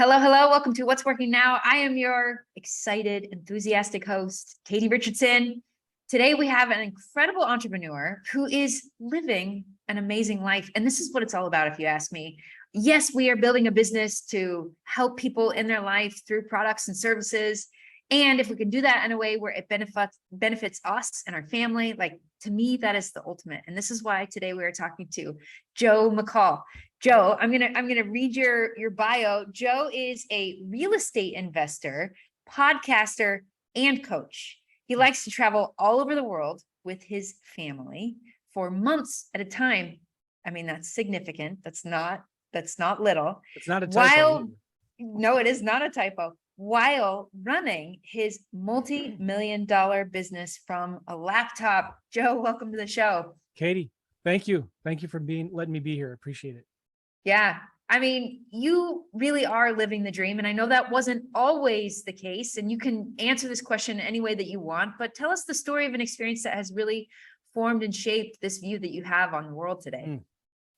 Hello, hello. Welcome to What's Working Now. I am your excited, enthusiastic host, Katie Richardson. Today, we have an incredible entrepreneur who is living an amazing life. And this is what it's all about, if you ask me. Yes, we are building a business to help people in their life through products and services. And if we can do that in a way where it benefits us and our family, like to me, that is the ultimate. And this is why today we are talking to Joe McCall. Joe, I'm gonna read your bio. Joe is a real estate investor, podcaster, and coach. He likes to travel all over the world with his family for months at a time. I mean, that's significant. That's not little. It's not a typo. No, it is not a typo. While running his multi-million-dollar business from a laptop. Joe, welcome to the show. Katie, thank you. Thank you for letting me be here. I appreciate it. Yeah. I mean, you really are living the dream. And I know that wasn't always the case. And you can answer this question any way that you want, but tell us the story of an experience that has really formed and shaped this view that you have on the world today.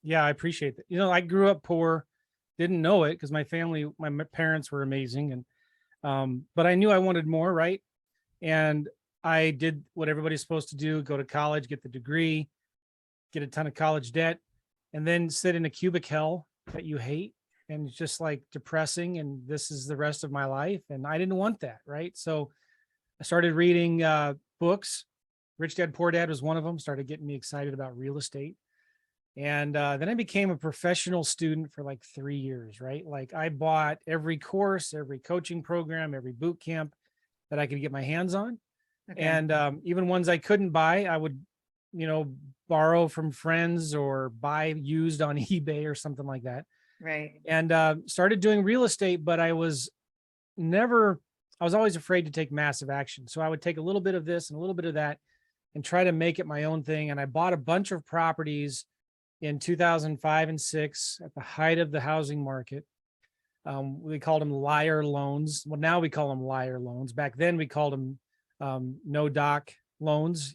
Yeah, I appreciate that. I grew up poor, didn't know it because my parents were amazing. But I knew I wanted more, right? And I did what everybody's supposed to do, go to college, get the degree, get a ton of college debt, and then sit in a cubic hell that you hate. And it's just like depressing. And this is the rest of my life. And I didn't want that, right? So I started reading books. Rich Dad, Poor Dad was one of them, started getting me excited about real estate. And then I became a professional student for like 3 years, right? Like I bought every course, every coaching program, every boot camp that I could get my hands on. Okay. And even ones I couldn't buy, I would, borrow from friends or buy used on eBay or something like that. Right. And started doing real estate, but I was always afraid to take massive action. So I would take a little bit of this and a little bit of that and try to make it my own thing. And I bought a bunch of properties in 2005 and 6 at the height of the housing market. We called them liar loans. Well, now we call them liar loans. Back then we called them no doc loans.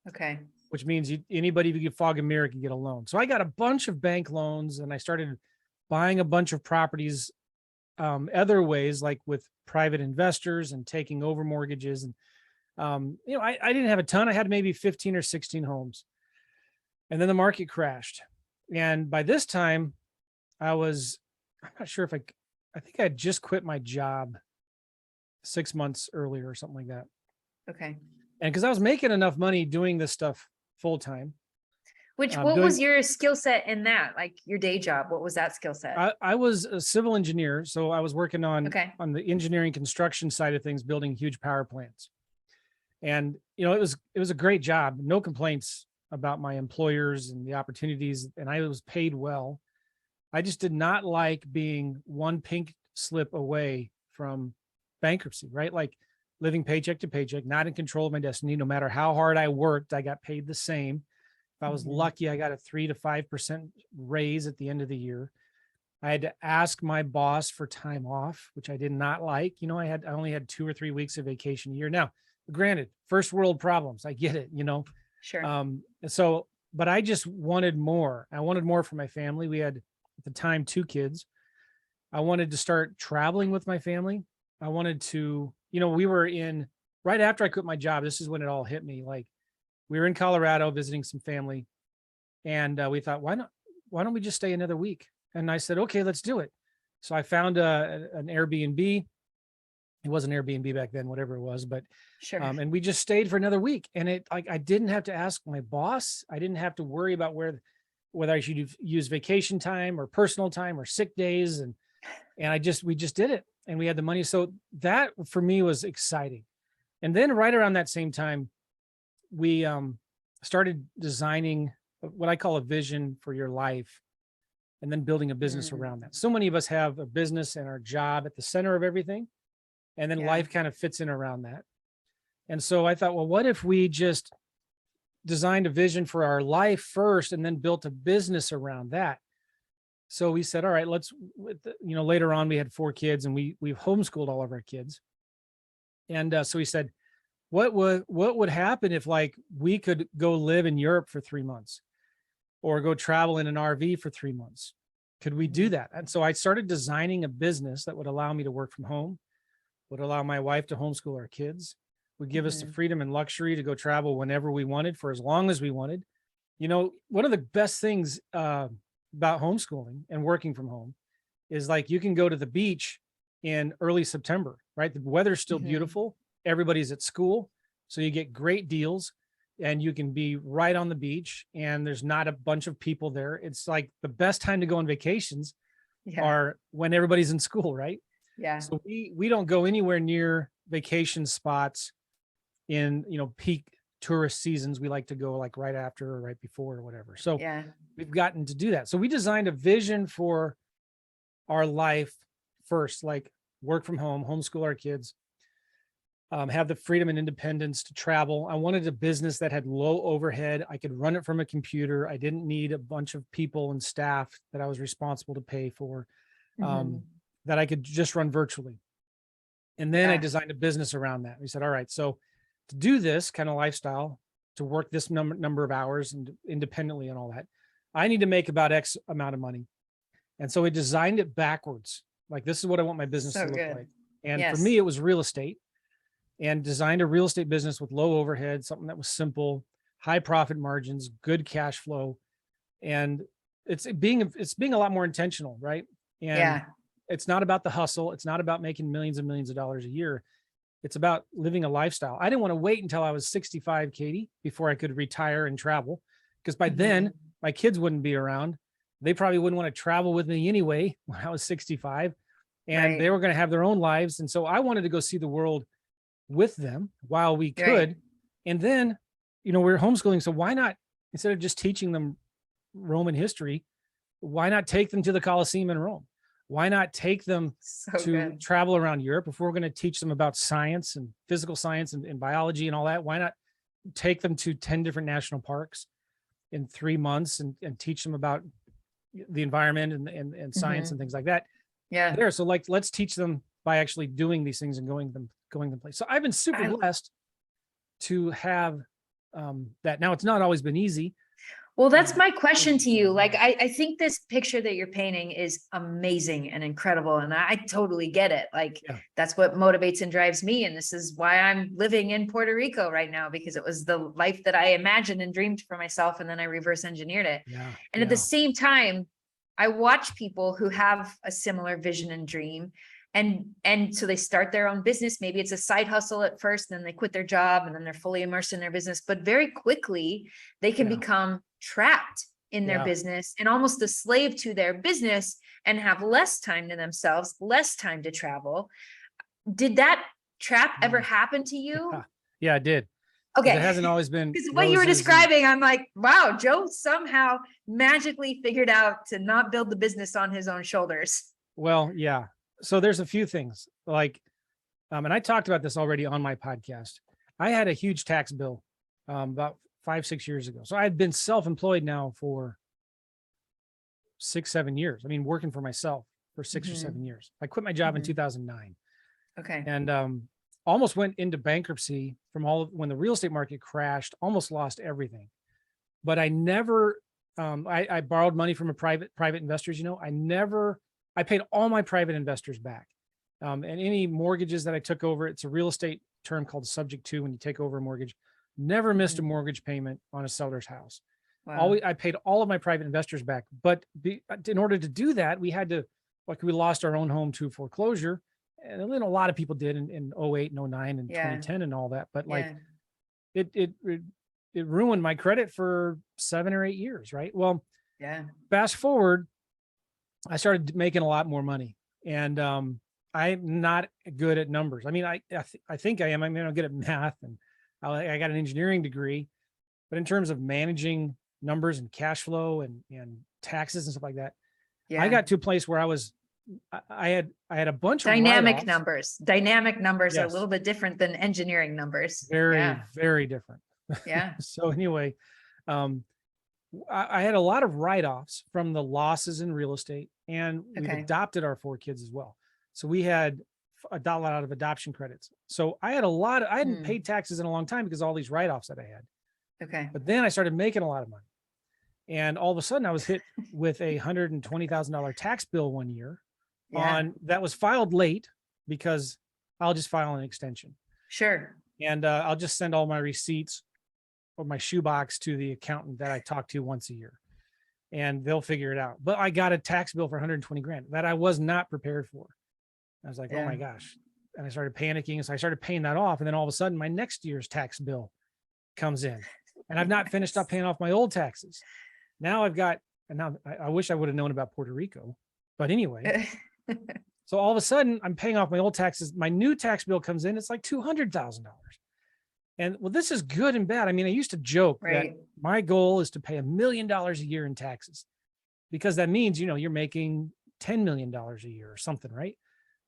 Okay. Which means anybody who could fog a mirror can get a loan. So I got a bunch of bank loans and I started buying a bunch of properties other ways, like with private investors and taking over mortgages. And, I didn't have a ton. I had maybe 15 or 16 homes. And then the market crashed. And by this time, I'm not sure if I think I had just quit my job 6 months earlier or something like that. Okay. And because I was making enough money doing this stuff full time. What was your skill set in that? Like your day job? What was that skill set? I was a civil engineer. So I was working on the engineering construction side of things, building huge power plants. And, it was a great job. No complaints about my employers and the opportunities. And I was paid well. I just did not like being one pink slip away from bankruptcy, right? Like living paycheck to paycheck, not in control of my destiny. No matter how hard I worked, I got paid the same. If I was lucky, I got a 3 to 5% raise at the end of the year. I had to ask my boss for time off, which I did not like. I only had 2 or 3 weeks of vacation a year. Now, granted, first world problems, I get it, Sure. But I just wanted more. I wanted more for my family. We had at the time 2 kids. I wanted to start traveling with my family. I wanted to, we were right after I quit my job. This is when it all hit me. Like we were in Colorado visiting some family and we thought, why don't we just stay another week? And I said, okay, let's do it. So I found an Airbnb. It wasn't Airbnb back then, whatever it was, but sure. And we just stayed for another week. And I didn't have to ask my boss. I didn't have to worry about whether I should use vacation time or personal time or sick days. And we just did it and we had the money. So that for me was exciting. And then right around that same time, we started designing what I call a vision for your life and then building a business around that. So many of us have a business and our job at the center of everything. And then life kind of fits in around that. And so I thought, well, what if we just designed a vision for our life first and then built a business around that? So we said, all right, later on we had 4 kids and we've homeschooled all of our kids. And so we said, what would happen if we could go live in Europe for 3 months or go travel in an RV for 3 months Could we do that? And so I started designing a business that would allow me to work from home, would allow my wife to homeschool our kids, would give us the freedom and luxury to go travel whenever we wanted for as long as we wanted. You know, one of the best things about homeschooling and working from home is like you can go to the beach in early September, right? The weather's still beautiful. Everybody's at school. So you get great deals and you can be right on the beach and there's not a bunch of people there. It's like the best time to go on vacations are when everybody's in school, right? Yeah. So we don't go anywhere near vacation spots in, you know, peak tourist seasons. We like to go like right after or right before or whatever. So we've gotten to do that. So we designed a vision for our life first, like work from home, homeschool our kids, have the freedom and independence to travel. I wanted a business that had low overhead. I could run it from a computer. I didn't need a bunch of people and staff that I was responsible to pay for, that I could just run virtually. And then I designed a business around that. We said, all right, so to do this kind of lifestyle, to work this number of hours and independently and all that, I need to make about X amount of money. And so we designed it backwards. Like, this is what I want my business to look like. And for me, it was real estate, and designed a real estate business with low overhead, something that was simple, high profit margins, good cash flow. And it's being a lot more intentional, right? And it's not about the hustle. It's not about making millions and millions of dollars a year. It's about living a lifestyle. I didn't want to wait until I was 65, Katie, before I could retire and travel, because by then my kids wouldn't be around. They probably wouldn't want to travel with me anyway when I was 65, and they were going to have their own lives. And so I wanted to go see the world with them while we could. And then, you know, we're homeschooling. So why not, instead of just teaching them Roman history, why not take them to the Colosseum in Rome? Why not take them to travel around Europe? If we're going to teach them about science and physical science and biology and all that, why not take them to 10 different national parks in 3 months and teach them about the environment and science and things like that? So like, let's teach them by actually doing these things and going them place. So I've been super blessed to have that. Now, it's not always been easy. Well, that's my question to you. Like, I think this picture that you're painting is amazing and incredible. And I totally get it. Like, that's what motivates and drives me. And this is why I'm living in Puerto Rico right now, because it was the life that I imagined and dreamed for myself. And then I reverse engineered it. And at the same time, I watch people who have a similar vision and dream. And so they start their own business. Maybe it's a side hustle at first, then they quit their job and then they're fully immersed in their business. But very quickly they can become trapped in their business and almost a slave to their business and have less time to themselves, less time to travel. Did that trap ever happen to you? Yeah, it did. Okay. It hasn't always been. Because what you were describing, I'm like, wow, Joe somehow magically figured out to not build the business on his own shoulders. Well, yeah. So there's a few things like, and I talked about this already on my podcast. I had a huge tax bill about 5-6 years ago. So I had been self-employed now for 6-7 years. I mean, working for myself for 6 or 7 years. I quit my job in 2009. Okay. And almost went into bankruptcy when the real estate market crashed, almost lost everything. But I never, I borrowed money from private investors. You know, I paid all my private investors back. And any mortgages that I took over, it's a real estate term called subject to when you take over a mortgage. Never missed a mortgage payment on a seller's house. Wow. I paid all of my private investors back. But in order to do that, we lost our own home to foreclosure. And a lot of people did in 08 and 09 and 2010 and all that. But like it ruined my credit for 7 or 8 years, right? Well, fast forward, I started making a lot more money, and I'm not good at numbers. I mean, I think I am. I mean, I'm good at math, and I got an engineering degree, but in terms of managing numbers and cash flow and taxes and stuff like that, I got to a place where I had a bunch of dynamic numbers. Dynamic numbers are a little bit different than engineering numbers. Very different. Yeah. So anyway, I had a lot of write-offs from the losses in real estate, and we adopted our 4 kids as well. So we had a lot of adoption credits. So I hadn't paid taxes in a long time because of all these write-offs that I had. Okay. But then I started making a lot of money. And all of a sudden I was hit with a $120,000 tax bill one year Yeah, that was filed late because I'll just file an extension. sure. And I'll just send all my receipts or my shoebox to the accountant that I talk to once a year, and they'll figure it out. But I got a tax bill for 120 grand that I was not prepared for. I was like, oh Yeah. my gosh. And I started panicking. So I started paying that off. And then all of a sudden my next year's tax bill comes in, and I've not finished up paying off my old taxes. Now I've got, and now I wish I would have known about Puerto Rico, but anyway, so all of a sudden I'm paying off my old taxes. My new tax bill comes in. It's like $200,000. And well, this is good and bad. I mean, I used to joke that Right. my goal is to pay $1 million a year in taxes, because that means, you're making $10 million a year or something, right?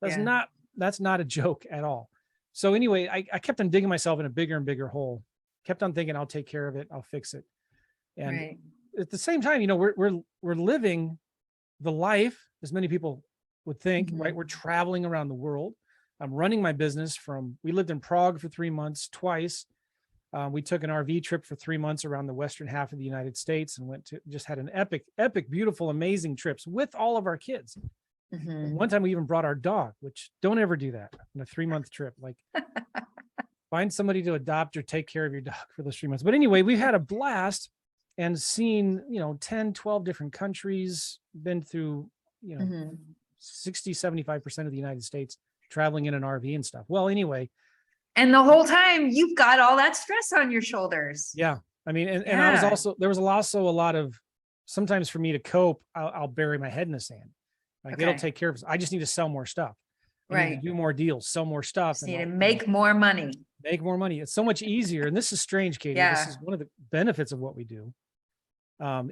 Yeah. That's not a joke at all. So anyway, I kept on digging myself in a bigger and bigger hole, kept on thinking I'll take care of it. I'll fix it. And Right. at the same time, we're living the life, as many people would think, right? We're traveling around the world. I'm running my business we lived in Prague for 3 months, twice. We took an RV trip for 3 months around the western half of the United States and just had an epic, beautiful, amazing trips with all of our kids. And one time we even brought our dog, which don't ever do that on a 3-month trip. Like, find somebody to adopt or take care of your dog for those 3 months. But anyway, we've had a blast and seen, 10, 12 different countries, been through, 60, 75% of the United States, traveling in an RV and stuff. Well, anyway. And the whole time you've got all that stress on your shoulders. Yeah. I mean, and I was there was also a lot of, sometimes for me to cope, I'll bury my head in the sand. Like, it'll take care of us. I just need to sell more stuff. I need to do more deals, sell more stuff. Just need to make more money. Make more money. It's so much easier. And this is strange, Katie. Yeah. This is one of the benefits of what we do.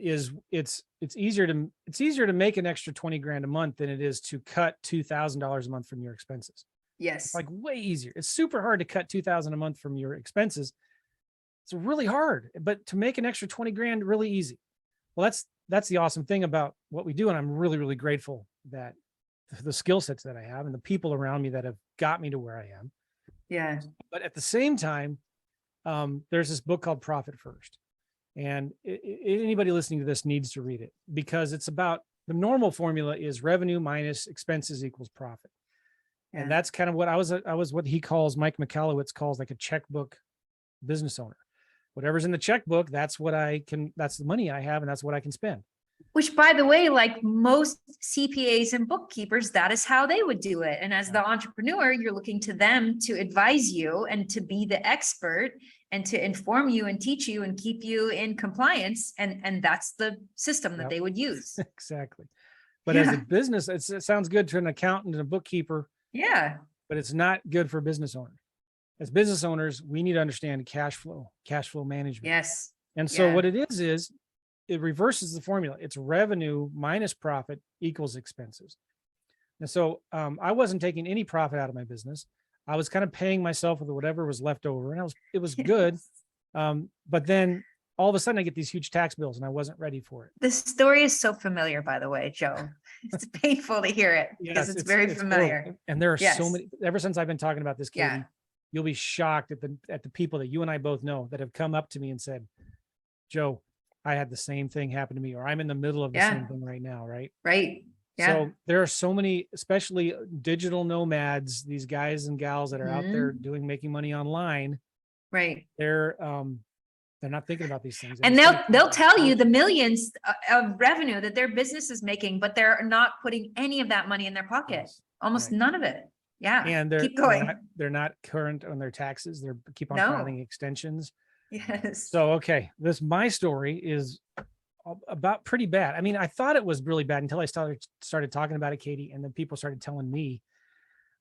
Is it's easier to make an extra 20 grand a month than it is to cut $2,000 a month from your expenses. Yes. It's like way easier. It's super hard to cut 2,000 a month from your expenses. It's really hard, but to make an extra 20 grand, really easy. Well, that's the awesome thing about what we do. And I'm really, really grateful that the skill sets that I have and the people around me that have got me to where I am. Yeah. But at the same time, there's this book called Profit First. And anybody listening to this needs to read it, because it's about, the normal formula is revenue minus expenses equals profit. Yeah. And that's kind of what I was what he calls, Mike Michalowicz calls, like a checkbook business owner. Whatever's in the checkbook, that's the money I have, and that's what I can spend. Which, by the way, like most CPAs and bookkeepers, that is how they would do it. And as the entrepreneur, you're looking to them to advise you and to be the expert and to inform you and teach you and keep you in compliance. And that's the system that they would use. Exactly. But as a business, it sounds good to an accountant and a bookkeeper. Yeah. But it's not good for business owners. As business owners, we need to understand cash flow management. Yes. And so what it is it reverses the formula. It's revenue minus profit equals expenses. And so I wasn't taking any profit out of my business. I was kind of paying myself with whatever was left over, and it was good. But then all of a sudden I get these huge tax bills, and I wasn't ready for it. This story is so familiar, by the way, Joe. It's painful to hear it because it's very familiar. Horrible. And there are so many, ever since I've been talking about this, Katie, Yeah. you'll be shocked at the people that you and I both know that have come up to me and said, Joe, I had the same thing happen to me, or I'm in the middle of the same thing right now. Right. Right. Yeah. So there are so many, especially digital nomads, these guys and gals that are out there making money online. Right. They're not thinking about these things. And they'll tell you the millions of revenue that their business is making, but they're not putting any of that money in their pocket. Yes. Almost none of it. Yeah. And keep going. They're not current on their taxes. They're keep on No. filing extensions. Yes. So, okay. My story is about pretty bad. I mean, I thought it was really bad until I started talking about it, Katie. And then people started telling me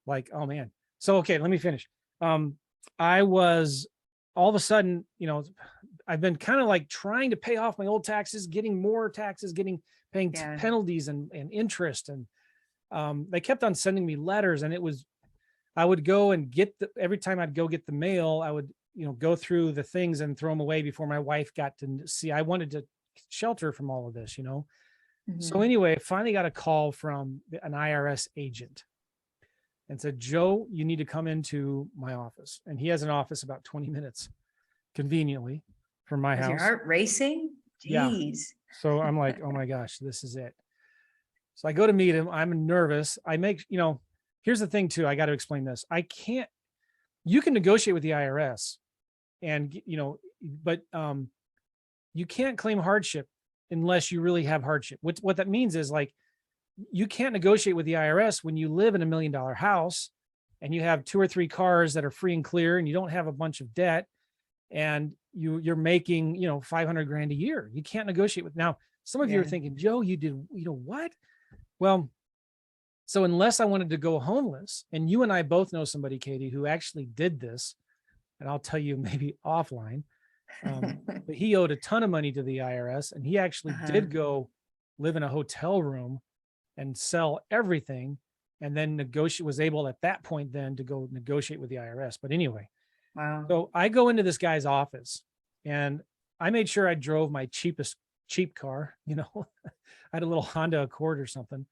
like, oh man. So, okay, let me finish. I was all of a sudden, I've been kind of like trying to pay off my old taxes, getting more taxes, paying penalties and interest. And they kept on sending me letters, and I would go and every time I'd go get the mail, I would, go through the things and throw them away before my wife got to see. I wanted to shelter from all of this, So anyway, I finally got a call from an IRS agent and said, Joe, you need to come into my office. And he has an office about 20 minutes conveniently from my house. Your heart racing? Jeez. Yeah. So I'm like, oh my gosh, this is it. So I go to meet him. I'm nervous. Here's the thing too. I got to explain this. You can negotiate with the IRS and, but you can't claim hardship unless you really have hardship. What that means is like, you can't negotiate with the IRS when you live in $1 million house and you have 2 or 3 cars that are free and clear and you don't have a bunch of debt and you're making, 500 grand a year. You can't negotiate with. Now, some of you are thinking, Joe, you did, what? Well, so unless I wanted to go homeless, and you and I both know somebody, Katie, who actually did this, and I'll tell you maybe offline, but he owed a ton of money to the IRS and he actually did go live in a hotel room and sell everything and then was able at that point then to go negotiate with the IRS. But anyway, Wow. so I go into this guy's office and I made sure I drove my cheap car, I had a little Honda Accord or something.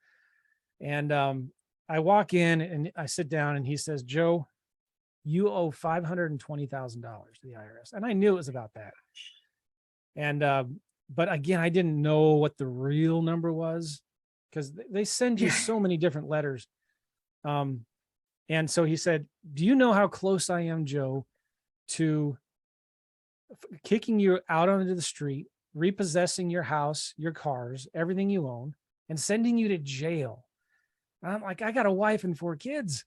And I walk in and I sit down and he says, Joe, you owe $520,000 to the IRS. And I knew it was about that. And, but again, I didn't know what the real number was because they send you so many different letters. And so he said, do you know how close I am, Joe, to kicking you out onto the street, repossessing your house, your cars, everything you own, and sending you to jail? And I'm like, I got a wife and 4 kids.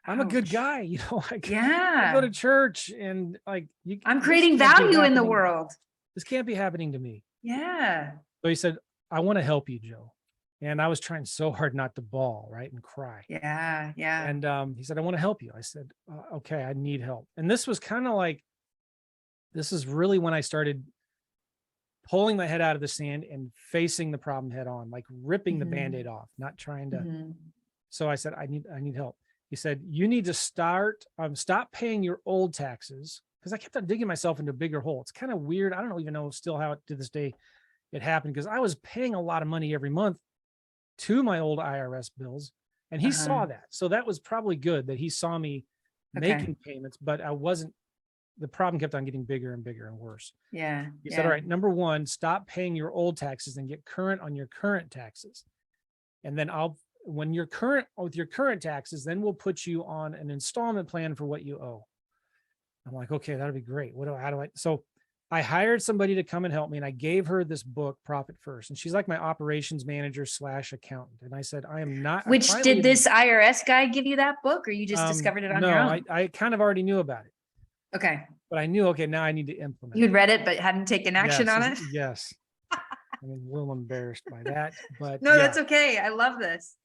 I'm a good guy, I go to church and like I'm creating value in the world. This can't be happening to me. Yeah. So he said, I want to help you, Joe. And I was trying so hard not to bawl, right, and cry. Yeah. Yeah. And he said, I want to help you. I said, okay, I need help. And this was kind of like, this is really when I started pulling my head out of the sand and facing the problem head on, like ripping the Band-Aid off, not trying to. So I said, I need help. He said, you need to stop paying your old taxes. Cause I kept on digging myself into a bigger hole. It's kind of weird. I don't even know still how to this day it happened. Cause I was paying a lot of money every month to my old IRS bills. And he saw that. So that was probably good that he saw me making payments, but the problem kept on getting bigger and bigger and worse. Yeah. He said, all right, number 1, stop paying your old taxes and get current on your current taxes. And then when you're current with your current taxes, then we'll put you on an installment plan for what you owe. I'm like, okay, that'll be great. So I hired somebody to come and help me. And I gave her this book, Profit First. And she's like my operations manager / accountant. And I said, I am not. Did this IRS guy give you that book or you just discovered it on your own? No, I kind of already knew about it. Okay. But I knew, okay, now I need to implement You'd read it, but hadn't taken action on it? Yes. I'm a little embarrassed by that, but no, that's okay. I love this.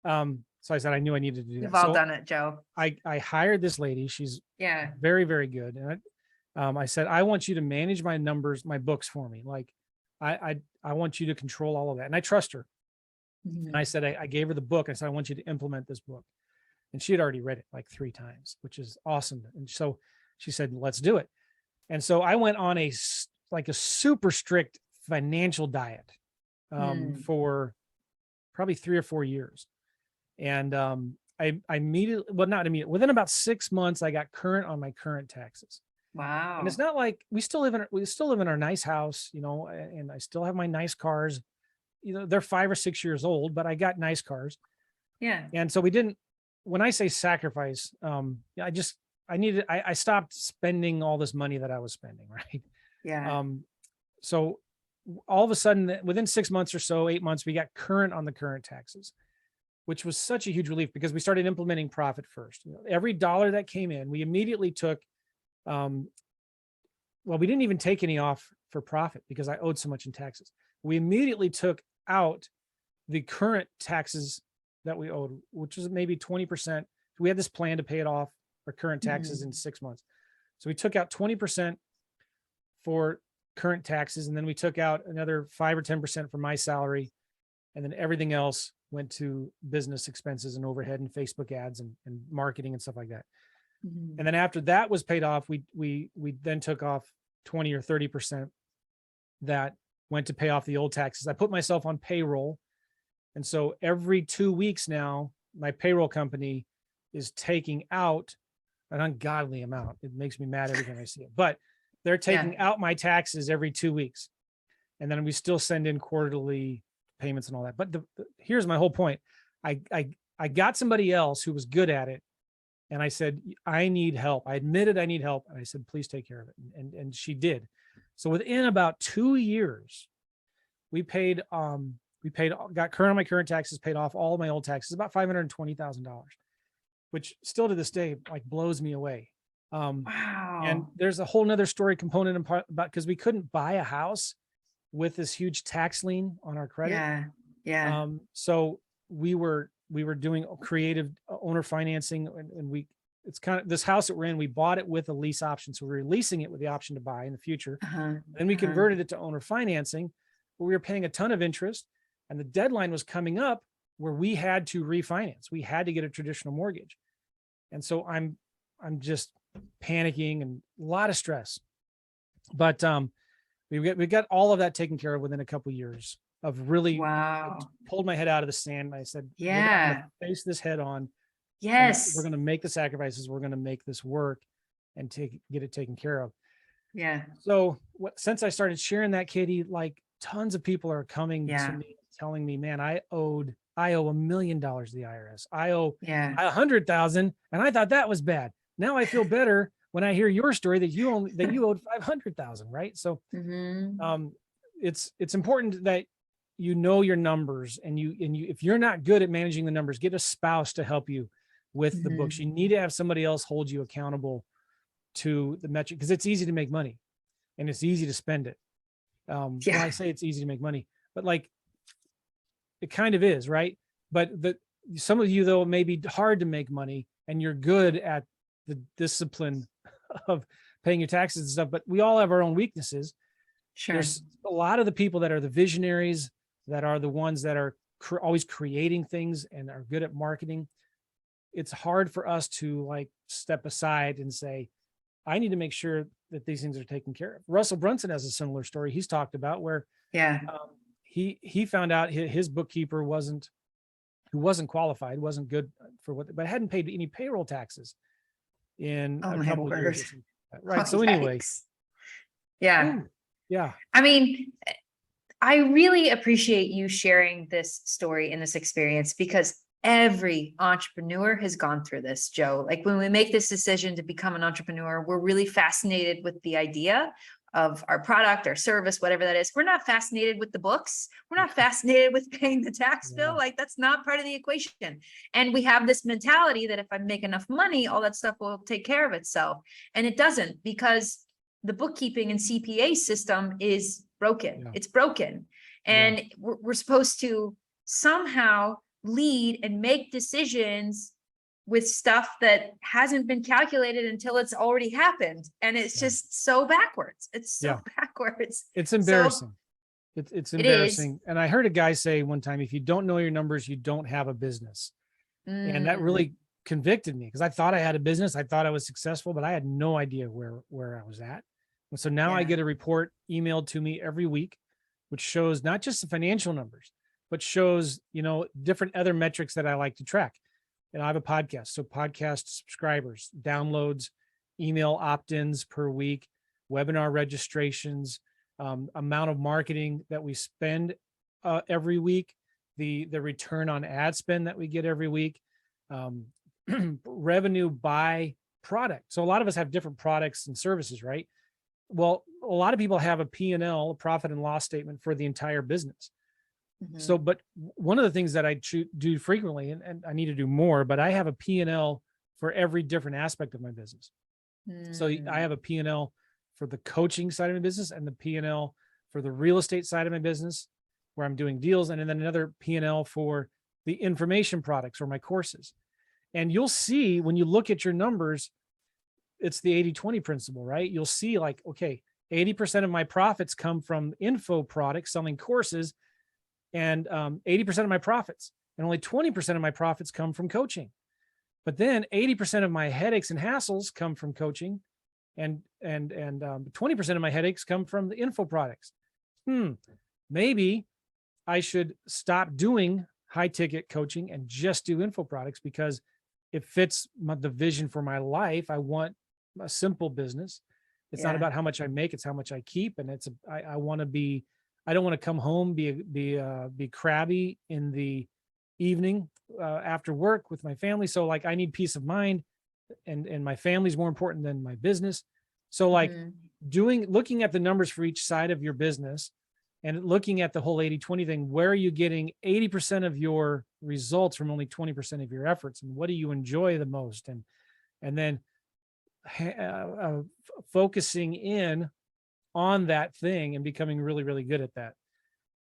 So I said, I knew I needed to do that. We've all done it, Joe. I hired this lady. She's very, very good. And I said, I want you to manage my numbers, my books for me. Like I want you to control all of that. And I trust her. And I said, I gave her the book. I said, I want you to implement this book. And she had already read it like 3 times, which is awesome. And so she said, let's do it. And so I went on a super strict financial diet for probably 3 or 4 years. And I immediately, well, not immediately, within about 6 months, I got current on my current taxes. Wow. And it's not like we still live in our nice house, and I still have my nice cars. They're 5 or 6 years old, but I got nice cars. Yeah. And so when I say sacrifice, I stopped spending all this money that I was spending. Right. Yeah. So all of a sudden within 6 months or so, 8 months, we got current on the current taxes, which was such a huge relief because we started implementing Profit First. Every dollar that came in, we immediately took, we didn't even take any off for profit because I owed so much in taxes. We immediately took out the current taxes that we owed, which was maybe 20%. We had this plan to pay it off, our current taxes in 6 months. So we took out 20% for current taxes. And then we took out another 5 or 10% for my salary. And then everything else went to business expenses and overhead and Facebook ads and marketing and stuff like that. And then after that was paid off, we then took off 20 or 30% that went to pay off the old taxes. I put myself on payroll. And so every 2 weeks now, my payroll company is taking out an ungodly amount. It makes me mad every time I see it, but they're taking out my taxes every 2 weeks. And then we still send in quarterly payments and all that. But here's my whole point. I got somebody else who was good at it. And I said, I need help. I admitted I need help. And I said, please take care of it. And she did. So within about 2 years, we got current on my current taxes, paid off all of my old taxes, about $520,000, which still to this day, like, blows me away. Wow. And there's a whole nother story component about, because we couldn't buy a house with this huge tax lien on our credit. Yeah. Yeah. So we were doing creative owner financing, and it's kind of this house that we're in, we bought it with a lease option. So we're leasing it with the option to buy in the future. Then we converted it to owner financing, where we were paying a ton of interest, and the deadline was coming up where we had to refinance. We had to get a traditional mortgage. And so I'm just panicking and a lot of stress, but we got all of that taken care of within a couple of years of really pulled my head out of the sand. I said, we're gonna face this head on. Yes. We're going to make the sacrifices. We're going to make this work and get it taken care of. Yeah. So since I started sharing that, Katie, like, tons of people are coming to me telling me, man, I owe $1 million to the IRS. I owe 100,000. And I thought that was bad. Now I feel better when I hear your story that you owed 500,000. Right. So, it's important that you know your numbers, and if you're not good at managing the numbers, get a spouse to help you with the books. You need to have somebody else hold you accountable to the metric, because it's easy to make money and it's easy to spend it. Well, I say it's easy to make money, but like, it kind of is, right? But some of you, though, it may be hard to make money and you're good at the discipline of paying your taxes and stuff, but we all have our own weaknesses. Sure. There's a lot of the people that are the visionaries, that are the ones that are always creating things and are good at marketing. It's hard for us to, like, step aside and say, I need to make sure that these things are taken care of. Russell Brunson has a similar story he's talked about, where he found out his bookkeeper who wasn't qualified, wasn't good for but hadn't paid any payroll taxes in a couple of years. Right. So anyway. Yeah. Yeah. I mean, I really appreciate you sharing this story and this experience, because every entrepreneur has gone through this, Joe. Like, when we make this decision to become an entrepreneur, we're really fascinated with the idea of our product, our service, whatever that is. We're not fascinated with the books. We're not fascinated with paying the tax bill. Like, that's not part of the equation. And we have this mentality that if I make enough money, all that stuff will take care of itself. And it doesn't, because the bookkeeping and CPA system is broken. It's broken. And we're supposed to somehow lead and make decisions with stuff that hasn't been calculated until it's already happened. And it's just so backwards. It's so backwards. It's embarrassing. It's embarrassing. And I heard a guy say one time, if you don't know your numbers, you don't have a business. And that really convicted me, because I thought I had a business. I thought I was successful, but I had no idea where I was at. And so now I get a report emailed to me every week, which shows not just the financial numbers, but shows, different other metrics that I like to track. And I have a podcast. So podcast subscribers, downloads, email opt-ins per week, webinar registrations, amount of marketing that we spend every week, the return on ad spend that we get every week, revenue by product. So a lot of us have different products and services, right? Well, a lot of people have a P&L, a profit and loss statement for the entire business. So, but one of the things that I do frequently, and I need to do more, but I have a P&L for every different aspect of my business. So I have a P&L for the coaching side of my business, and the P&L for the real estate side of my business, where I'm doing deals, and then another P&L for the information products or my courses. And you'll see when you look at your numbers, it's the 80-20 principle, right? You'll see, like, okay, 80% of my profits come from info products, selling courses, and 80% of my profits, and only 20% of my profits come from coaching. But then 80% of my headaches and hassles come from coaching, and 20% of my headaches come from the info products. Maybe I should stop doing high ticket coaching and just do info products, because it fits the vision for my life. I want a simple business. It's not about how much I make, it's how much I keep. And I want to be I don't want to come home, be crabby in the evening after work with my family. So like, I need peace of mind, and my family's more important than my business. So like Mhm. looking at the numbers for each side of your business and looking at the whole 80-20 thing, where are you getting 80% of your results from only 20% of your efforts? And what do you enjoy the most? And then focusing in on that thing and becoming really, really good at that.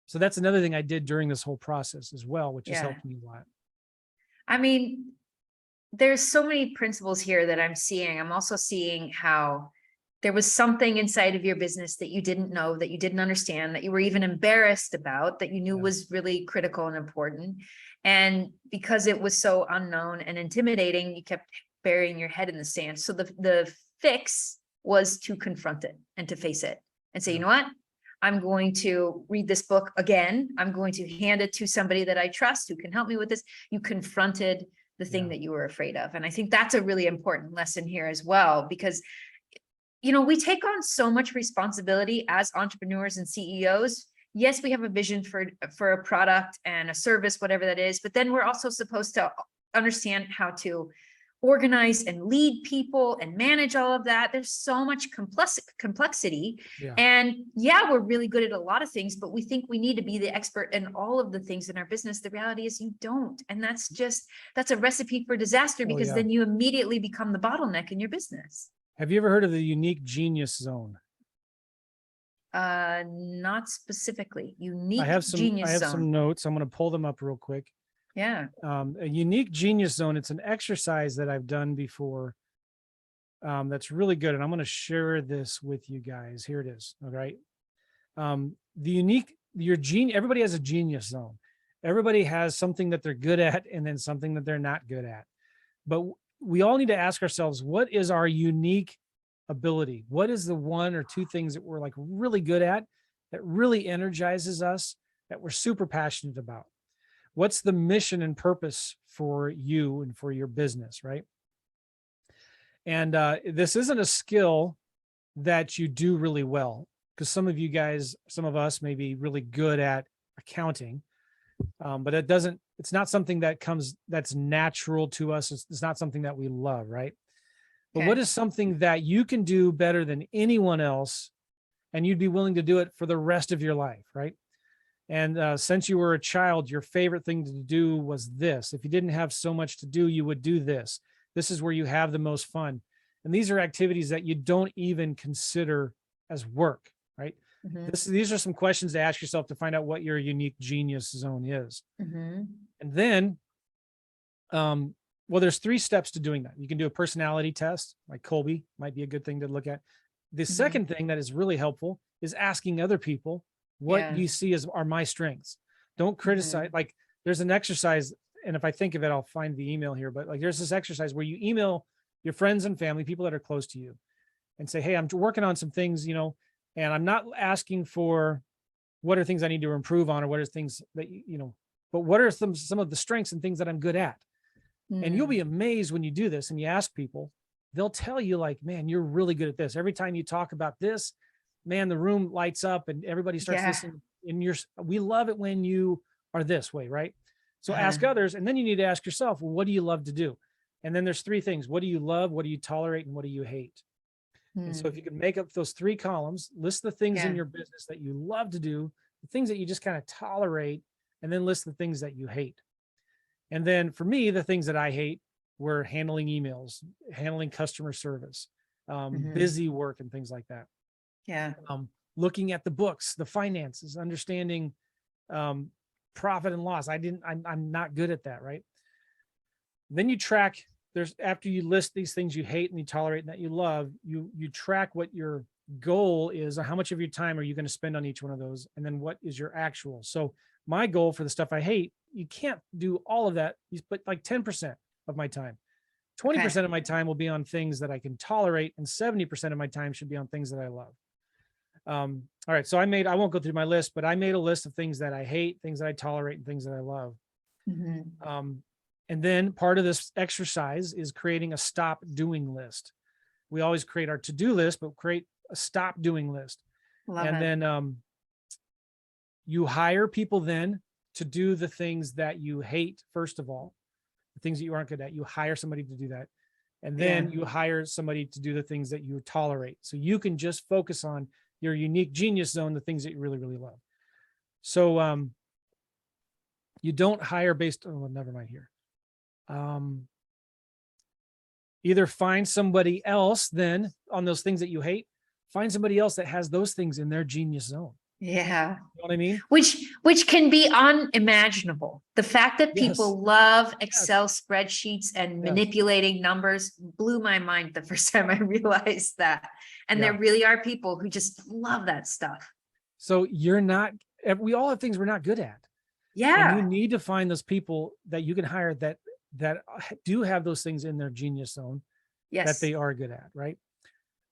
So that's another thing I did during this whole process as well, which has Yeah. helped me a lot. I mean, there's so many principles here that I'm seeing. I'm also seeing how there was something inside of your business that you didn't know, that you didn't understand, that you were even embarrassed about, that you knew Yeah. was really critical and important. And because it was so unknown and intimidating, you kept burying your head in the sand. So the fix was to confront it and to face it and say, Yeah. you know what? I'm going to read this book again. I'm going to hand it to somebody that I trust who can help me with this. You confronted the thing Yeah. that you were afraid of. And I think that's a really important lesson here as well, because we take on so much responsibility as entrepreneurs and CEOs. Yes, we have a vision for a product and a service, whatever that is, but then we're also supposed to understand how to organize and lead people and manage all of that. There's so much complexity. Yeah. And yeah, we're really good at a lot of things, but we think we need to be the expert in all of the things in our business. The reality is you don't. And that's a recipe for disaster, Oh, because yeah. then you immediately become the bottleneck in your business. Have you ever heard of the unique genius zone? Not specifically. I Unique have genius zone. some notes. I'm going to pull them up real quick. Yeah. A unique genius zone. It's an exercise that I've done before. That's really good. And I'm going to share this with you guys. Here it is. All right. Everybody has a genius zone. Everybody has something that they're good at and then something that they're not good at. But we all need to ask ourselves, what is our unique ability? What is the one or two things that we're like really good at, that really energizes us, that we're super passionate about? What's the mission and purpose for you and for your business, right? And this isn't a skill that you do really well, because some of us may be really good at accounting, but it's not something that's natural to us. It's not something that we love, right? But what Okay. is something that you can do better than anyone else, and you'd be willing to do it for the rest of your life, right? And since you were a child, your favorite thing to do was this. If you didn't have so much to do, you would do this. This is where you have the most fun. And these are activities that you don't even consider as work, right? Mhm. These are some questions to ask yourself to find out what your unique genius zone is. Mhm. And then, well, there's 3 steps to doing that. You can do a personality test, like Colby might be a good thing to look at. The Mhm. second thing that is really helpful is asking other people what Yeah. you see as are my strengths. Don't criticize. Mhm. Like, there's an exercise, and if I think of it, I'll find the email here, but like, there's this exercise where you email your friends and family, people that are close to you, and say, hey, I'm working on some things, and I'm not asking for what are things I need to improve on, or what are things that, but what are some of the strengths and things that I'm good at? And you'll be Mm. amazed when you do this and you ask people, they'll tell you like, man, you're really good at this. Every time you talk about this, man, the room lights up and everybody starts Yeah. listening. And we love it when you are this way, right? So Uh-huh. ask others, and then you need to ask yourself, well, what do you love to do? And then there's 3 things. What do you love? What do you tolerate? And what do you hate? And so if you Mm. can make up those 3 columns, list the things in Yeah. your business that you love to do, the things that you just kind of tolerate, and then list the things that you hate. And then for me, the things that I hate were handling emails, handling customer service, Mhm. busy work, and things like that. Yeah. Looking at the books, the finances, understanding profit and loss. I'm not good at that, right? Then you track, after you list these things you hate and you tolerate and that you love, you track what your goal is, or how much of your time are you going to spend on each one of those, and then what is your actual. So my goal for the stuff I hate, you can't do all of that. You put like 10% of my time. 20% Okay. of my time will be on things that I can tolerate, and 70% of my time should be on things that I love. All right. So I won't go through my list, but I made a list of things that I hate, things that I tolerate, and things that I love. Mhm. And then part of this exercise is creating a stop doing list. We always create our to-do list, but create a stop doing list. Love And it. then You hire people then to do the things that you hate, first of all, the things that you aren't good at. You hire somebody to do that. And then you hire somebody to do the things that you tolerate. So you can just focus on your unique genius zone, the things that you really, really love. So you don't hire based on, well, never mind here. Either find somebody else then on those things that you hate, find somebody else that has those things in their genius zone. Yeah. You know what I mean? Which can be unimaginable. The fact that Yes. people love Excel spreadsheets and manipulating numbers blew my mind the first time I realized that. And there really are people who just love that stuff. So we all have things we're not good at. Yeah. And you need to find those people that you can hire that do have those things in their genius zone that they are good at, right?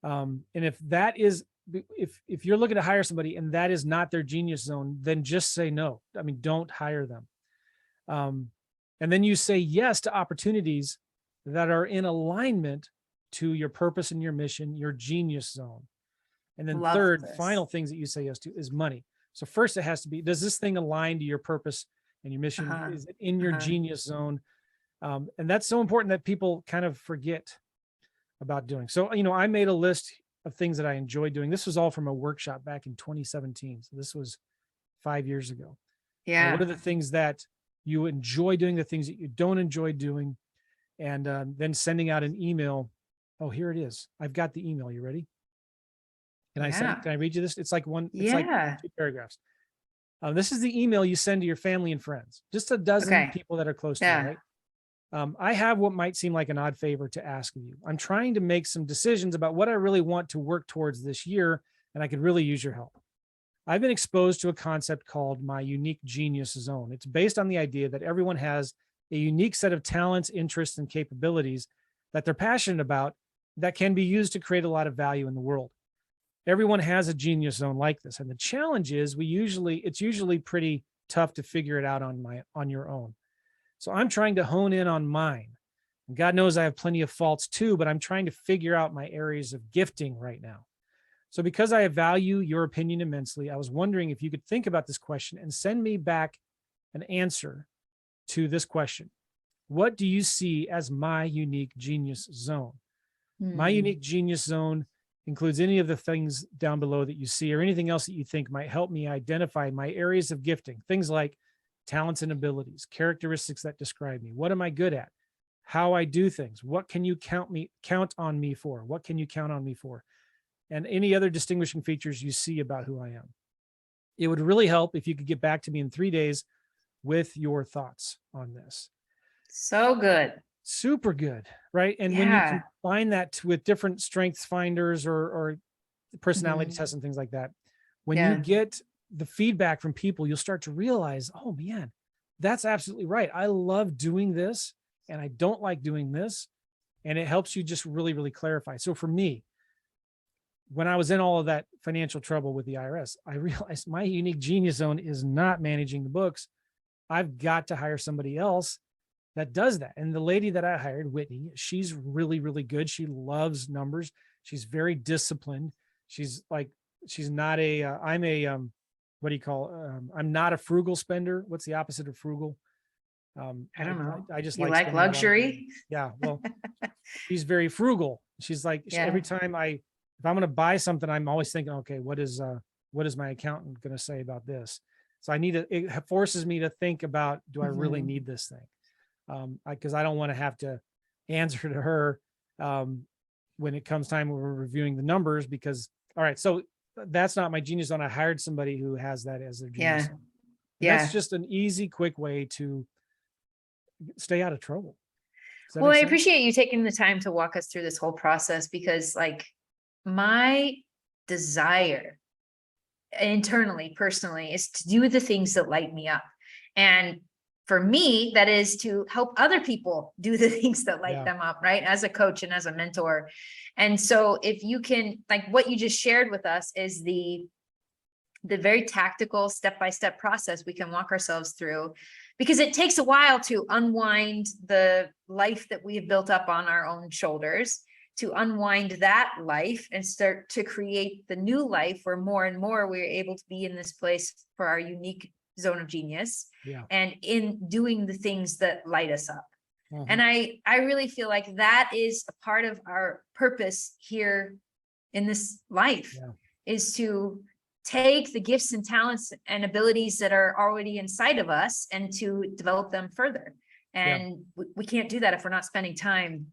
And if that is, if you're looking to hire somebody and that is not their genius zone, then just say no. I mean, don't hire them. And then you say yes to opportunities that are in alignment to your purpose and your mission, your genius zone. And then final things that you say yes to is money. So first it has to be, does this thing align to your purpose and your mission? Is it in your genius zone? And that's so important that people kind of forget about doing. So, I made a list of things that I enjoy doing. This was all from a workshop back in 2017. So this was 5 years ago. Yeah. What are the things that you enjoy doing, the things that you don't enjoy doing? And then sending out an email. Oh, here it is. I've got the email. You ready? Can I read you this? It's like like 2 paragraphs. This is the email you send to your family and friends, just a dozen people that are close to you, right? I have what might seem like an odd favor to ask of you. I'm trying to make some decisions about what I really want to work towards this year, and I could really use your help. I've been exposed to a concept called my unique genius zone. It's based on the idea that everyone has a unique set of talents, interests, and capabilities that they're passionate about that can be used to create a lot of value in the world. Everyone has a genius zone like this. And the challenge is it's usually pretty tough to figure it out on your own. So I'm trying to hone in on mine. And God knows I have plenty of faults too, but I'm trying to figure out my areas of gifting right now. So because I value your opinion immensely, I was wondering if you could think about this question and send me back an answer to this question. What do you see as my unique genius zone? My unique genius zone includes any of the things down below that you see or anything else that you think might help me identify my areas of gifting. Things like talents and abilities, characteristics that describe me. What am I good at? How I do things. What can you count on me for? What can you count on me for? And any other distinguishing features you see about who I am. It would really help if you could get back to me in 3 days with your thoughts on this. So good. Super good, right? And when you combine that with different strengths finders or personality tests and things like that, when you get the feedback from people, you'll start to realize, oh man, that's absolutely right. I love doing this and I don't like doing this. And it helps you just really, really clarify. So for me, when I was in all of that financial trouble with the IRS, I realized my unique genius zone is not managing the books. I've got to hire somebody else that does that. And the lady that I hired, Whitney, she's really, really good. She loves numbers. She's very disciplined. She's not what do you call, I'm not a frugal spender. What's the opposite of frugal? I don't know. I just you like luxury. Yeah. Well, she's very frugal. She's like, every time if I'm going to buy something, I'm always thinking, okay, what is my accountant going to say about this? So it forces me to think about, do I really need this thing? Because I don't want to have to answer to her when it comes time when we're reviewing the numbers, because, all right, so that's not my genius zone. I hired somebody who has that as their genius zone. That's just an easy, quick way to stay out of trouble. Well, I appreciate you taking the time to walk us through this whole process, because like my desire internally, personally, is to do the things that light me up. And for me, that is to help other people do the things that light them up, right? As a coach and as a mentor. And so if you can, like what you just shared with us is the very tactical step-by-step process we can walk ourselves through, because it takes a while to unwind the life that we have built up on our own shoulders to unwind that life and start to create the new life where more and more we're able to be in this place for our unique zone of genius, Yeah. and in doing the things that light us up. Mhm. And I really feel like that is a part of our purpose here in this life, Yeah. is to take the gifts and talents and abilities that are already inside of us and to develop them further. And we can't do that if we're not spending time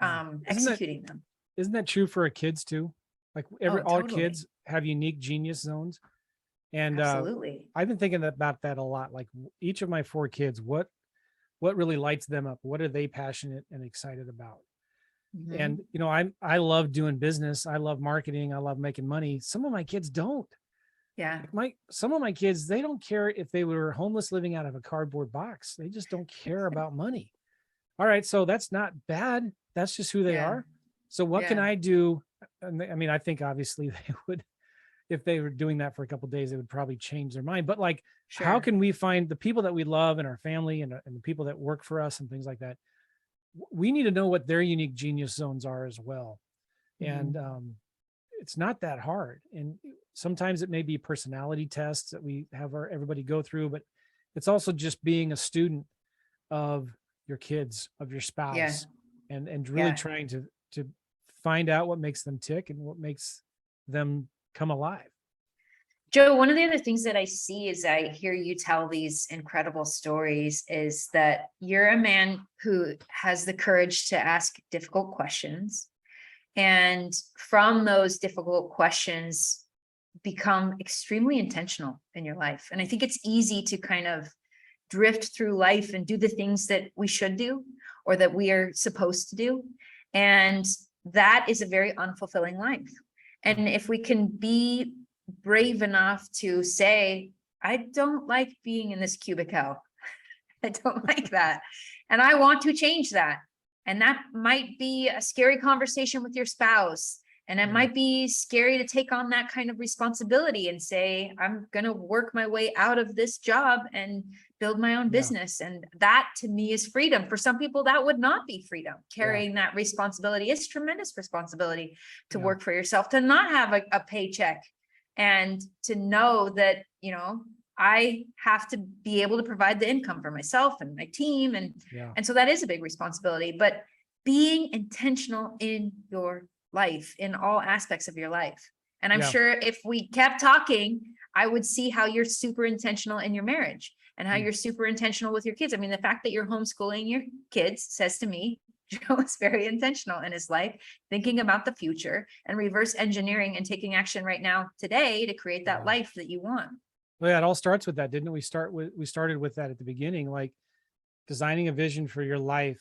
executing them. Isn't that true for our kids too? Like all our Totally. kids have unique genius zones. And Absolutely. I've been thinking about that a lot. Like each of my 4 kids, what really lights them up? What are they passionate and excited about? Mhm. And I love doing business. I love marketing. I love making money. Some of my kids don't. Yeah. Some of my kids, they don't care if they were homeless living out of a cardboard box. They just don't care about money. All right, so that's not bad. That's just who they Yeah. are. So what can Yeah. I do? And I mean, I think obviously they would, if they were doing that for a couple of days, they would probably change their mind. But like, how Sure. can we find the people that we love in our family and the people that work for us and things like that? We need to know what their unique genius zones are as well. And it's not that hard. And sometimes it may be personality tests that we have everybody go through, but it's also just being a student of your kids, of your spouse, and really trying to find out what makes them tick and what makes them come alive. Joe, one of the other things that I see as I hear you tell these incredible stories is that you're a man who has the courage to ask difficult questions. And from those difficult questions, become extremely intentional in your life. And I think it's easy to kind of drift through life and do the things that we should do or that we are supposed to do. And that is a very unfulfilling life. And if we can be brave enough to say, I don't like being in this cubicle. I don't like that. And I want to change that. And that might be a scary conversation with your spouse. And it might be scary to take on that kind of responsibility and say, I'm going to work my way out of this job and build my own business. And that to me is freedom. For some people, that would not be freedom. Carrying that responsibility is tremendous responsibility to work for yourself, to not have a paycheck and to know that, I have to be able to provide the income for myself and my team. And so that is a big responsibility, but being intentional in your life, in all aspects of your life. And I'm sure if we kept talking, I would see how you're super intentional in your marriage and how you're super intentional with your kids. I mean, the fact that you're homeschooling your kids says to me, Joe is very intentional in his life, thinking about the future and reverse engineering and taking action right now today to create that life that you want. Well, yeah, it all starts with that, didn't we? We started with that at the beginning, like designing a vision for your life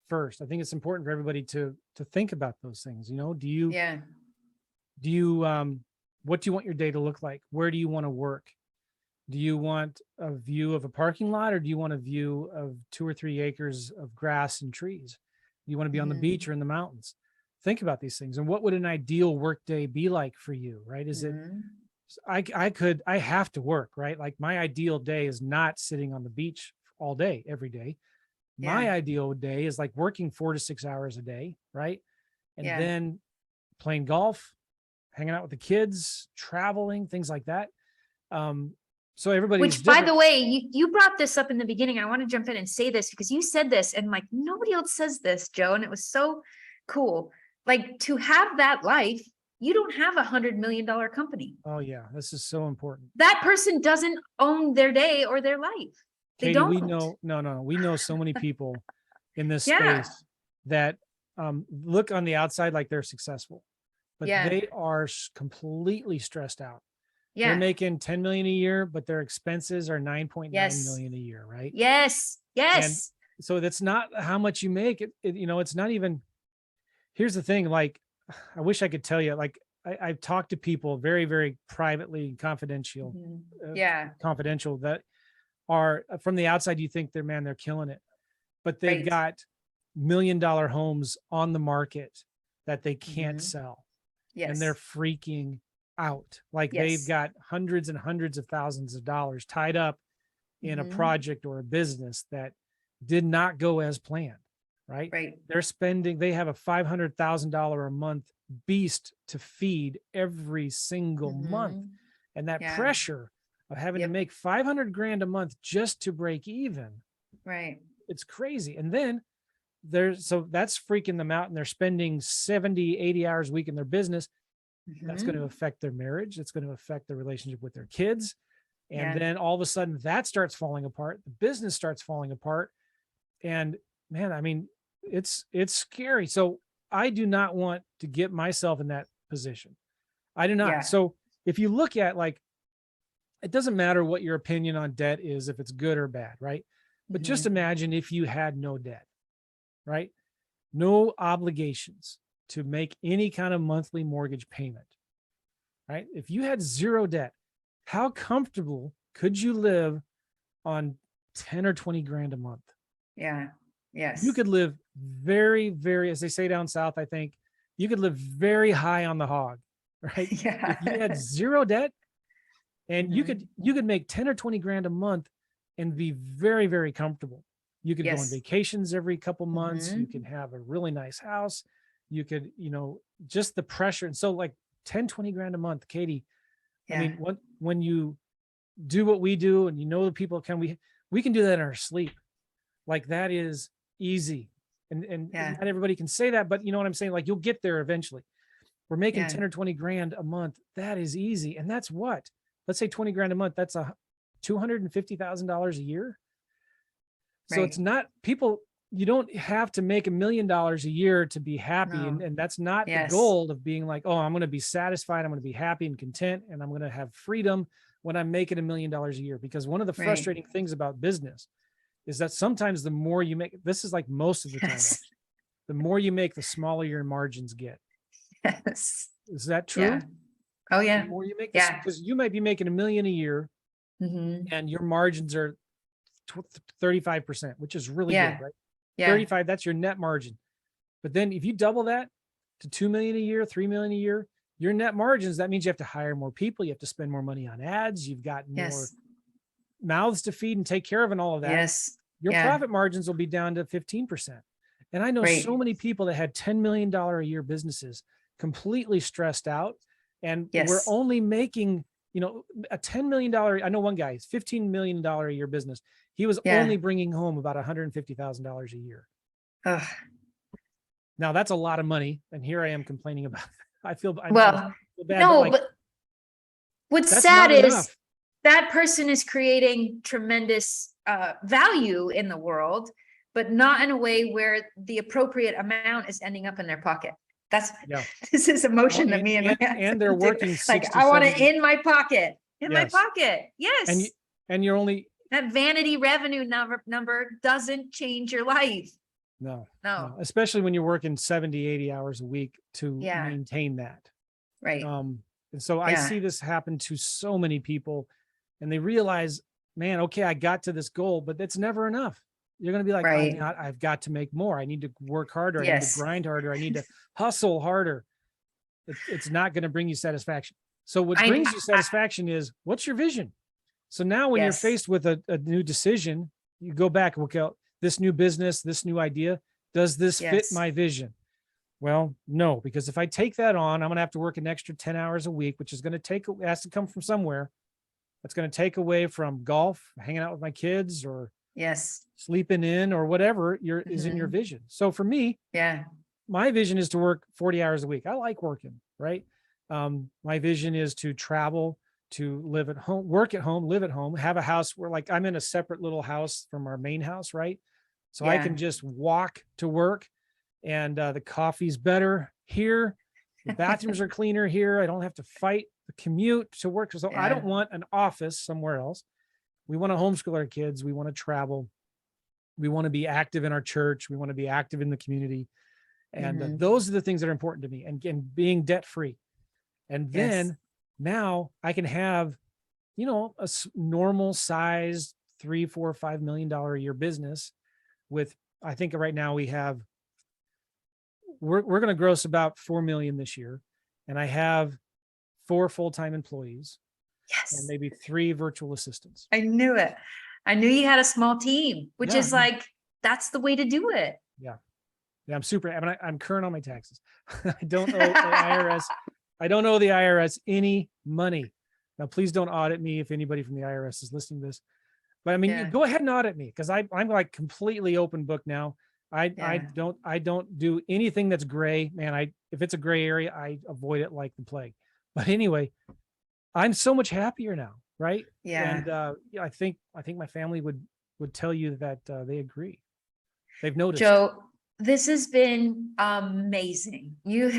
first. I think it's important for everybody to think about those things. Do you what do you want your day to look like? Where do you want to work? Do you want a view of a parking lot, or do you want a view of 2 or 3 acres of grass and trees? Do you want to be on the beach or in the mountains? Think about these things. And what would an ideal work day be like for you, right? Is it I have to work, right? Like my ideal day is not sitting on the beach all day, every day. My ideal day is like working 4 to 6 hours a day, right? And then playing golf, hanging out with the kids, traveling, things like that. So everybody's Which, by the way, you brought this up in the beginning. I want to jump in and say this because you said this and like nobody else says this, Joe, and it was so cool. Like to have that life, you don't have $100 million company. Oh yeah, this is so important. That person doesn't own their day or their life. They Katie, don't. we know, no, we know so many people in this space that look on the outside like they're successful, but they are completely stressed out. They're making 10 million a year, but their expenses are 9.9 million a year, right? Yes. And so that's not how much you make. It's not even, here's the thing. Like, I wish I could tell you, like, I've talked to people very, very privately and confidential that are from the outside. You think they're killing it, but they've got $1 million homes on the market that they can't sell. And they're freaking out. Like they've got hundreds and hundreds of thousands of dollars tied up in a project or a business that did not go as planned. right? Right. They have a $500,000 a month beast to feed every single month. Mhm. And that Yeah. pressure of having to Yep. make 500 grand a month just to break even, Right. it's crazy. And then so that's freaking them out, and they're spending 70, 80 hours a week in their business. That's going to Mhm. affect their marriage. It's going to affect their relationship with their kids. And Yeah. then all of a sudden that starts falling apart. The business starts falling apart. And man, I mean, it's scary. So I do not want to get myself in that position. I do not. Yeah. So if you look at, like, it doesn't matter what your opinion on debt is, if it's good or bad, right? But just Mhm. imagine if you had no debt, right? No obligations to make any kind of monthly mortgage payment, right? If you had zero debt, how comfortable could you live on 10 or 20 grand a month? Yeah. You Yes. could live very, very, as they say down south, I think, you could live very high on the hog, right? If you had Yeah. zero debt, and you Mhm. could make 10 or 20 grand a month and be very, very comfortable. You could go on Yes. vacations every couple months. You can Mhm. have a really nice house. You could, just the pressure. And so, like, 10, 20 grand a month, Katie, I Yeah. mean, when you do what we do, and the people we can do that in our sleep. Like, that is easy. And Yeah. not everybody can say that, but you know what I'm saying? Like, you'll get there eventually. We're making Yeah. 10 or 20 grand a month. That is easy. And that's what, let's say 20 grand a month. That's $250,000 a year. So it's Right. not people, you don't have to make $1 million a year to be happy. And, No. and that's not the Yes. goal of being like, oh, I'm going to be satisfied. I'm going to be happy and content, and I'm going to have freedom when I'm making $1 million a year. Because one of the Right. frustrating things about business is that sometimes the more you make, this is like most of the time, Yes. actually, the more you make, the smaller your margins get. Yes. Is that Yeah. true? Oh The yeah. more you make this, Yeah. because you might be making $1 million a year Mhm. and your margins are 35%, which is really good, Yeah. right? Yeah. 35, that's your net margin. But then if you double that to 2 million a year, 3 million a year, your net margins, that means you have to hire more people. You have to spend more money on ads. You've got more Yes. mouths to feed and take care of, and all of that. Yes. Your Yeah. profit margins will be down to 15%. And I know so Right. many people that had $10 million a year businesses, completely stressed out. And we're Yes. only making, a $10 million. I know one guy, it's $15 million a year business. He was Yeah. only bringing home about $150,000 a year. Ugh. Now that's a lot of money. And here I am complaining about, I know I Well, feel bad, but no, like, but what's that's sad not is enough. that person is creating tremendous value in the world, but not in a way where the appropriate amount is ending up in their pocket. That's Yeah. this is Well, emotion that me and my and they're husband do. working Like, 60, I want it 70. in my pocket. In my Yes. pocket. And you, Yes. and you're only, That vanity revenue number doesn't change your life. no, No. especially when you're working 70, 80 hours a week to Yeah. maintain that. Right. And so I Yeah. see this happen to so many people, and they realize, man, okay, I got to this goal, but it's never enough. You're going to be like, Right. I've got to make more. I need to work harder. I need to Yes. grind harder. I need to hustle harder. It's not going to bring you satisfaction. So what brings you satisfaction is, what's your vision? So now when you're Yes. faced with a new decision, you go back and look out, this new business, this new idea, does this fit Yes. my vision? Well, no, because if I take that on, I'm going to have to work an extra 10 hours a week, which is going to has to come from somewhere. That's going to take away from golf, hanging out with my kids, or Yes. sleeping in, or whatever is in your Mhm. vision. So for me, Yeah. my vision is to work 40 hours a week. I like working, right? My vision is to travel, to live at home, work at home, live at home, have a house where, like, I'm in a separate little house from our main house, right? So I can Yeah. just walk to work, and the coffee's better here. The bathrooms are cleaner here. I don't have to fight the commute to work. So I don't Yeah. want an office somewhere else. We want to homeschool our kids. We want to travel. We want to be active in our church. We want to be active in the community. And Mhm. those are the things that are important to me, and being debt free. And Yes. then now I can have, a normal size, 3, 4, $5 million a year business with, I think right now we're going to gross about 4 million this year. And I have 4 full-time employees and Yes. maybe 3 virtual assistants. I knew it. I knew you had a small team, which Yeah. is like, that's the way to do it. Yeah. Yeah, I'm super. I'm current on my taxes. I don't owe the IRS. I don't owe the IRS any money. Now, please don't audit me if anybody from the IRS is listening to this. But I mean, Yeah. go ahead and audit me because I'm like completely open book now. I don't do anything that's gray, man. If it's a gray area, I avoid it like the plague. But anyway, I'm so much happier now, right? Yeah. And yeah, I think my family would tell you that they agree. They've noticed. Joe, this has been amazing. You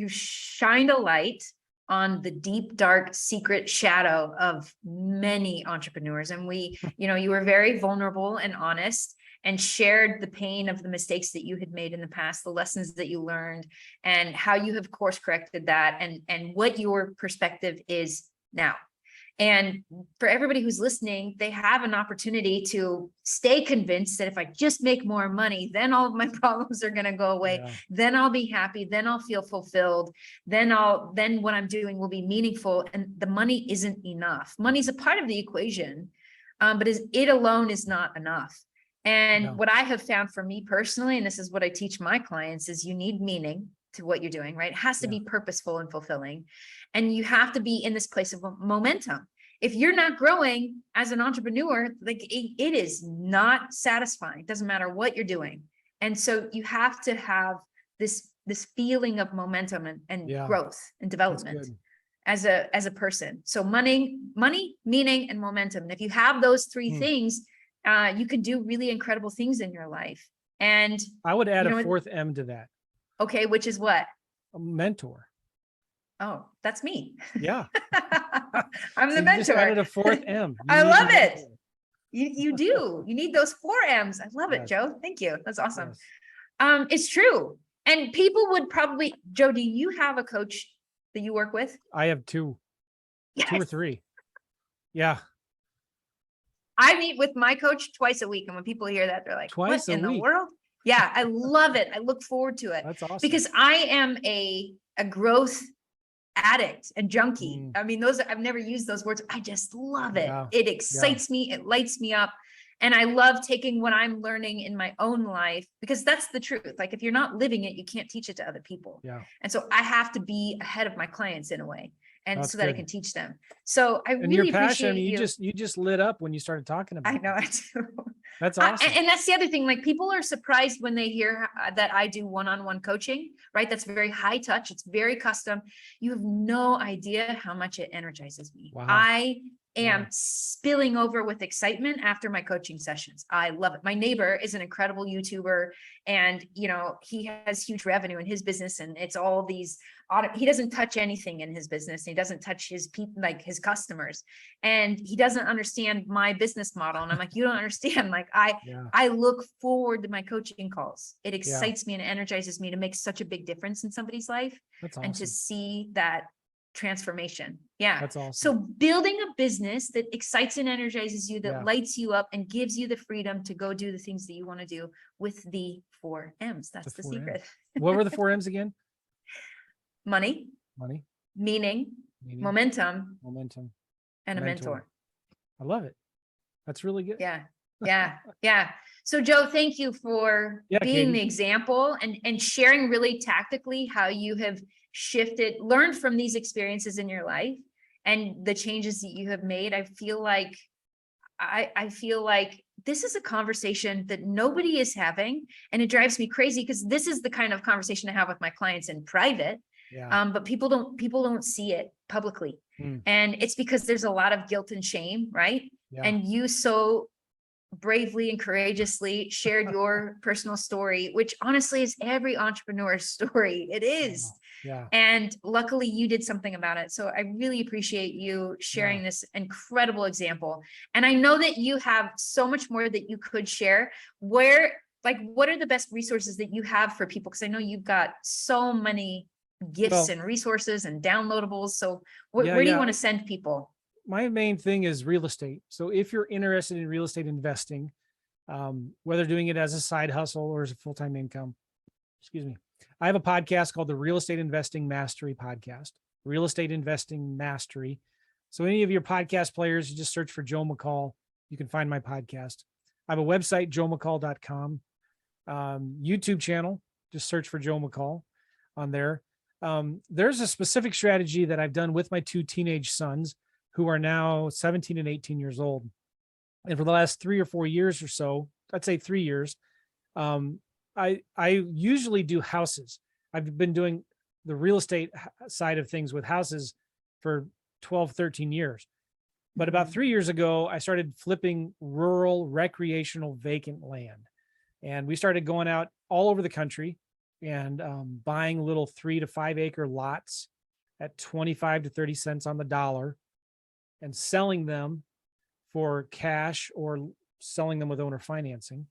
shined a light on the deep, dark, secret shadow of many entrepreneurs. And you were very vulnerable and honest and shared the pain of the mistakes that you had made in the past, the lessons that you learned, and how you have course corrected that, and what your perspective is now. And for everybody who's listening, they have an opportunity to stay convinced that if I just make more money, then all of my problems are going to go away. Yeah. Then I'll be happy. Then I'll feel fulfilled. Then what I'm doing will be meaningful. And the money isn't enough. Money's a part of the equation, but it alone is not enough. And No. what I have found for me personally, and this is what I teach my clients, is you need meaning to what you're doing, right? It has to be purposeful and fulfilling. And you have to be in this place of momentum. If you're not growing as an entrepreneur, like it is not satisfying. It doesn't matter what you're doing. And so you have to have this feeling of momentum and growth and development as a person. So money, meaning, and momentum. And if you have those three things, you can do really incredible things in your life. And I would add a fourth M to that. Okay, which is what? A mentor. Oh, that's me. Yeah. I'm the So you mentor. just added a fourth M. I love it. You do. You need those 4 M's. I love it, Joe. Thank you. That's awesome. Yes. It's true. And people would probably, Joe, do you have a coach that you work with? I have 2. Yes. 2 or 3. Yeah. I meet with my coach twice a week. And when people hear that, they're like, Twice what a in the week? world? Yeah, I love it. I look forward to it. That's awesome. Because I am a growth addict and junkie. I mean, I've never used those words. I just love it. Yeah. It excites me. It lights me up. And I love taking what I'm learning in my own life, because that's the truth. Like if you're not living it, you can't teach it to other people. Yeah. And so I have to be ahead of my clients in a way. And That's so that I good. can teach them. So I And really your passion, appreciate you. you just lit up when you started talking about I it. know I do. That's awesome. And that's the other thing. Like people are surprised when they hear that I do one-on-one coaching, right? That's very high touch. It's very custom. You have no idea how much it energizes me. Wow. I am spilling over with excitement after my coaching sessions. I love it. My neighbor is an incredible YouTuber, and he has huge revenue in his business, and it's all these he doesn't touch anything in his business. He doesn't touch his people, like his customers, and he doesn't understand my business model. And I'm like, you don't understand. Like I look forward to my coaching calls. It excites me and energizes me to make such a big difference in somebody's life. That's awesome. And to see that transformation. Yeah. That's awesome. So building a business that excites and energizes you, that lights you up and gives you the freedom to go do the things that you want to do with the 4 M's. That's the secret. What were the 4 M's again? Money, meaning, momentum, and a mentor. I love it. That's really good. Yeah. So Joe, thank you for being Katie. the example and sharing really tactically how you have learned from these experiences in your life and the changes that you have made. I feel like this is a conversation that nobody is having, and it drives me crazy because this is the kind of conversation I have with my clients in private. But people don't see it publicly. And it's because there's a lot of guilt and shame, right? And you so bravely and courageously shared your personal story, which honestly is every entrepreneur's story. It is. And luckily you did something about it. So I really appreciate you sharing this incredible example. And I know that you have so much more that you could share. What are the best resources that you have for people? Because I know you've got so many gifts and resources and downloadables. So where do you want to send people? My main thing is real estate. So if you're interested in real estate investing, whether doing it as a side hustle or as a full-time income, I have a podcast called the Real Estate Investing Mastery Podcast, Real Estate Investing Mastery. So any of your podcast players, you just search for Joe McCall. You can find my podcast. I have a website, joemccall.com. YouTube channel. Just search for Joe McCall on there. There's a specific strategy that I've done with my two teenage sons who are now 17 and 18 years old. And for the last 3 or 4 years or so, I'd say 3 years, I usually do houses. I've been doing the real estate side of things with houses for 12, 13 years. But about 3 years ago, I started flipping rural recreational vacant land. And we started going out all over the country and buying little 3 to 5 acre lots at 25 to 30 cents on the dollar and selling them for cash or selling them with owner financing.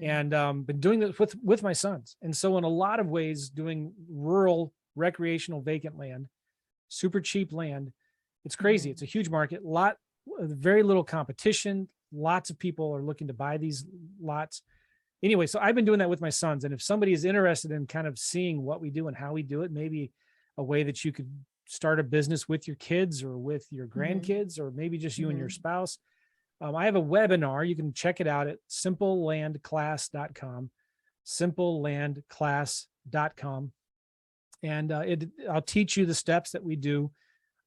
And been doing this with my sons. And so in a lot of ways, doing rural recreational vacant land, super cheap land, it's crazy. It's a huge market, very little competition. Lots of people are looking to buy these lots. Anyway, so I've been doing that with my sons. And if somebody is interested in kind of seeing what we do and how we do it, maybe a way that you could start a business with your kids or with your grandkids, or maybe just you and your spouse. I have a webinar. You can check it out at simplelandclass.com, simplelandclass.com. And I'll teach you the steps that we do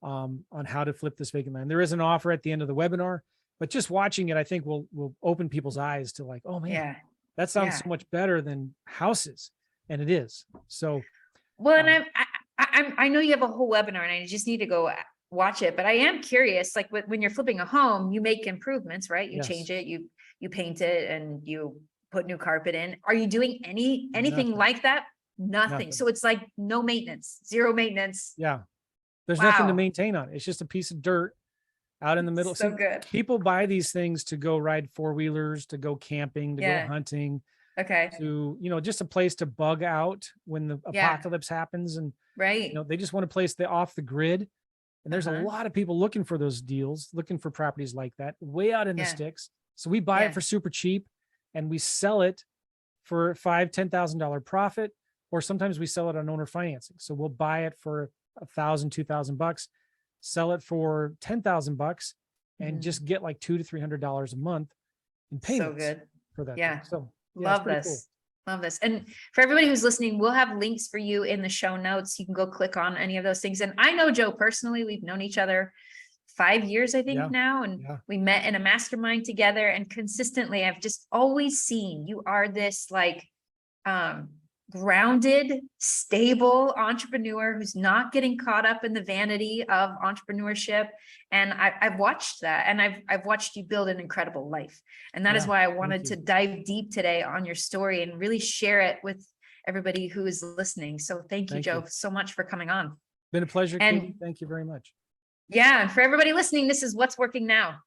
on how to flip this vacant land. There is an offer at the end of the webinar, but just watching it, I think will open people's eyes to like, oh man, that sounds so much better than houses. And it is. So, well, and I know you have a whole webinar and I just need to go watch it, but I am curious, like when you're flipping a home, you make improvements, right? You change it, you paint it, and you put new carpet in. Are you doing anything like that? Nothing. So it's like no maintenance, zero maintenance. Yeah. There's nothing to maintain on it. It's just a piece of dirt out in the middle. So good. People buy these things to go ride 4-wheelers, to go camping, to go hunting. Okay. To, just a place to bug out when the apocalypse happens. And, they just want a place off the grid. And there's a lot of people looking for those deals, looking for properties like that way out in the sticks. So we buy it for super cheap and we sell it for $5,000, $10,000 profit, or sometimes we sell it on owner financing. So we'll buy it for $1,000, $2,000, sell it for $10,000 and just get like $200 to $300 a month in payments for that. Yeah. So love this. Cool. Love this. And for everybody who's listening, we'll have links for you in the show notes. You can go click on any of those things. And I know Joe personally, we've known each other 5 years, I think now, and we met in a mastermind together, and consistently, I've just always seen you are this like, grounded, stable entrepreneur who's not getting caught up in the vanity of entrepreneurship. And I've watched that, and I've watched you build an incredible life. And that is why I wanted to dive deep today on your story and really share it with everybody who is listening. So thank you, Joe, so much for coming on. Been a pleasure, Katie. Thank you very much. Yeah. And for everybody listening, this is What's Working Now.